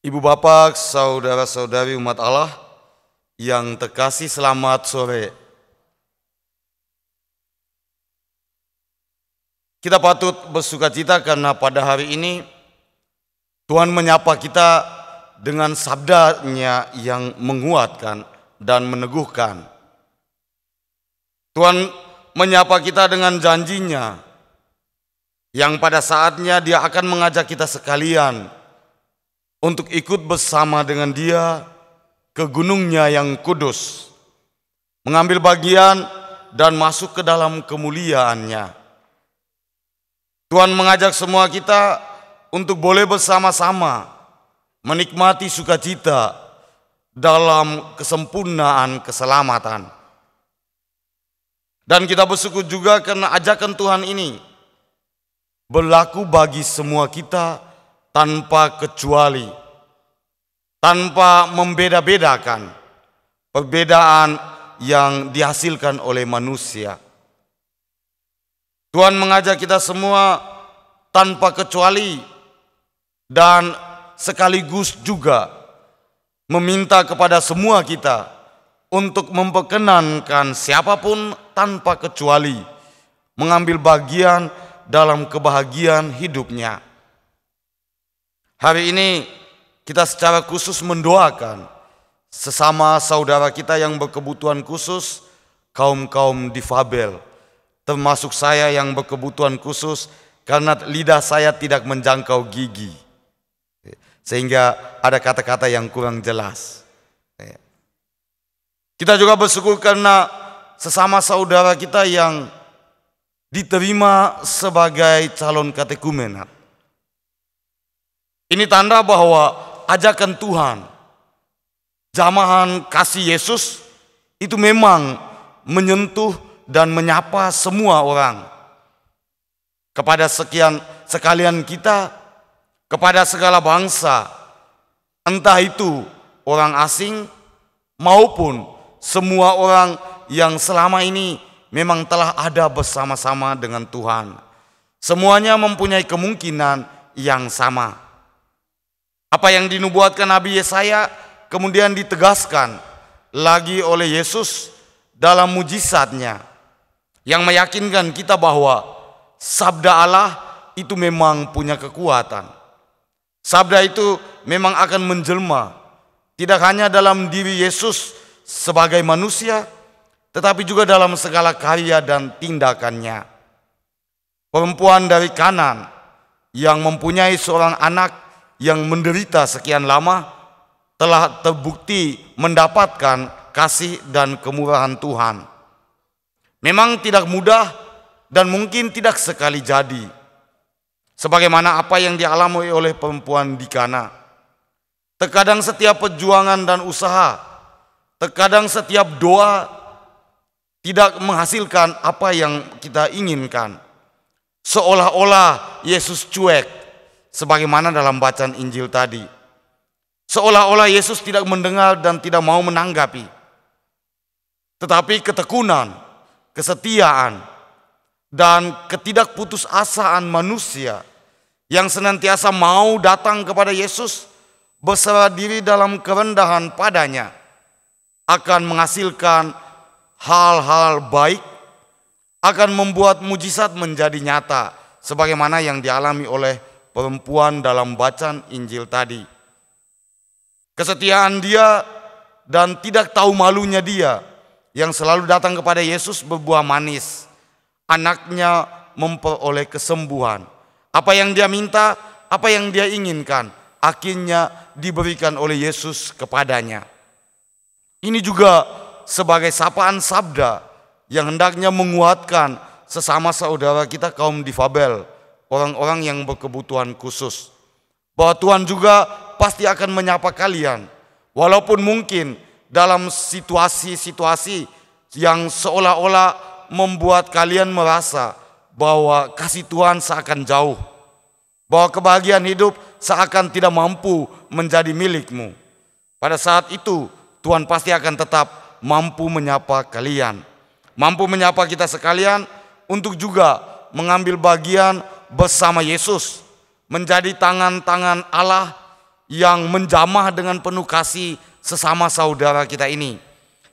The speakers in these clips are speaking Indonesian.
Ibu bapak, saudara-saudari umat Allah yang terkasih, selamat sore. Kita patut bersukacita karena pada hari ini Tuhan menyapa kita dengan sabda-Nya yang menguatkan dan meneguhkan. Tuhan menyapa kita dengan janji-Nya yang pada saatnya Dia akan mengajak kita sekalian untuk ikut bersama dengan Dia ke gunung-Nya yang kudus, mengambil bagian dan masuk ke dalam kemuliaan-Nya. Tuhan mengajak semua kita untuk boleh bersama-sama menikmati sukacita dalam kesempurnaan keselamatan. Dan kita bersyukur juga karena ajakan Tuhan ini berlaku bagi semua kita tanpa kecuali, tanpa membeda-bedakan perbedaan yang dihasilkan oleh manusia. Tuhan mengajak kita semua tanpa kecuali dan sekaligus juga meminta kepada semua kita untuk memperkenankan siapapun tanpa kecuali mengambil bagian dalam kebahagiaan hidupnya. Hari ini kita secara khusus mendoakan sesama saudara kita yang berkebutuhan khusus, kaum-kaum difabel, termasuk saya yang berkebutuhan khusus karena lidah saya tidak menjangkau gigi, sehingga ada kata-kata yang kurang jelas. Kita juga bersyukur karena sesama saudara kita yang diterima sebagai calon katekumenat. Ini tanda bahwa ajakan Tuhan, jamahan kasih Yesus itu memang menyentuh dan menyapa semua orang. Kepada sekalian kita, kepada segala bangsa, entah itu orang asing maupun semua orang yang selama ini memang telah ada bersama-sama dengan Tuhan. Semuanya mempunyai kemungkinan yang sama. Apa yang dinubuatkan Nabi Yesaya kemudian ditegaskan lagi oleh Yesus dalam mujizatnya, yang meyakinkan kita bahwa sabda Allah itu memang punya kekuatan. Sabda itu memang akan menjelma, tidak hanya dalam diri Yesus sebagai manusia, tetapi juga dalam segala karya dan tindakannya. Perempuan dari Kanan yang mempunyai seorang anak yang menderita sekian lama telah terbukti mendapatkan kasih dan kemurahan Tuhan. Memang tidak mudah dan mungkin tidak sekali jadi, sebagaimana apa yang dialami oleh perempuan di Kana. Terkadang setiap perjuangan dan usaha, terkadang setiap doa tidak menghasilkan apa yang kita inginkan. Seolah-olah Yesus cuek, sebagaimana dalam bacaan Injil tadi. Seolah-olah Yesus tidak mendengar dan tidak mau menanggapi. Tetapi ketekunan, kesetiaan, dan ketidakputusasaan manusia yang senantiasa mau datang kepada Yesus, berserah diri dalam kerendahan padanya, akan menghasilkan hal-hal baik, akan membuat mujizat menjadi nyata, sebagaimana yang dialami oleh perempuan dalam bacaan Injil tadi. Kesetiaan dia dan tidak tahu malunya dia yang selalu datang kepada Yesus berbuah manis. Anaknya memperoleh kesembuhan. Apa yang dia minta, apa yang dia inginkan, akhirnya diberikan oleh Yesus kepadanya. Ini juga sebagai sapaan sabda yang hendaknya menguatkan sesama saudara kita kaum difabel, orang-orang yang berkebutuhan khusus, bahwa Tuhan juga pasti akan menyapa kalian, walaupun mungkin dalam situasi-situasi yang seolah-olah membuat kalian merasa bahwa kasih Tuhan seakan jauh, bahwa kebahagiaan hidup seakan tidak mampu menjadi milikmu. Pada saat itu Tuhan pasti akan tetap mampu menyapa kalian, mampu menyapa kita sekalian untuk juga mengambil bagian bersama Yesus, menjadi tangan-tangan Allah yang menjamah dengan penuh kasih sesama saudara kita ini,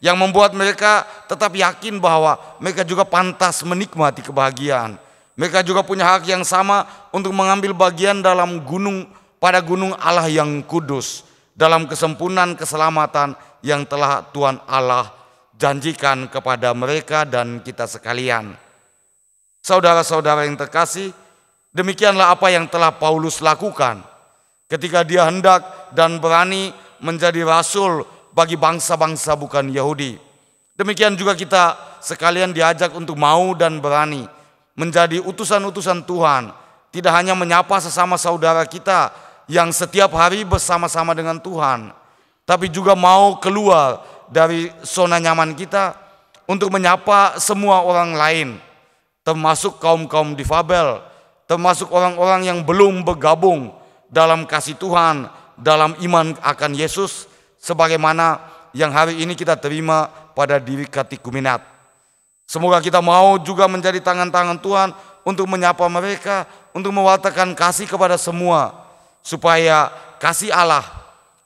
yang membuat mereka tetap yakin bahwa mereka juga pantas menikmati kebahagiaan. Mereka juga punya hak yang sama untuk mengambil bagian dalam pada gunung Allah yang kudus, dalam kesempurnaan keselamatan yang telah Tuhan Allah janjikan kepada mereka dan kita sekalian. Saudara-saudara yang terkasih, demikianlah apa yang telah Paulus lakukan ketika dia hendak dan berani menjadi rasul bagi bangsa-bangsa bukan Yahudi. Demikian juga kita sekalian diajak untuk mau dan berani menjadi utusan-utusan Tuhan, tidak hanya menyapa sesama saudara kita yang setiap hari bersama-sama dengan Tuhan, tapi juga mau keluar dari zona nyaman kita untuk menyapa semua orang lain, termasuk kaum-kaum difabel, termasuk orang-orang yang belum bergabung dalam kasih Tuhan, dalam iman akan Yesus, sebagaimana yang hari ini kita terima pada diri katikumenat. Semoga kita mau juga menjadi tangan-tangan Tuhan untuk menyapa mereka, untuk mewartakan kasih kepada semua, supaya kasih Allah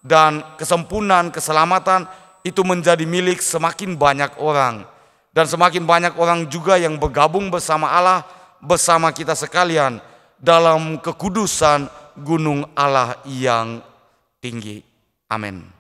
dan kesempurnaan keselamatan itu menjadi milik semakin banyak orang, dan semakin banyak orang juga yang bergabung bersama Allah, bersama kita sekalian dalam kekudusan gunung Allah yang tinggi. Amin.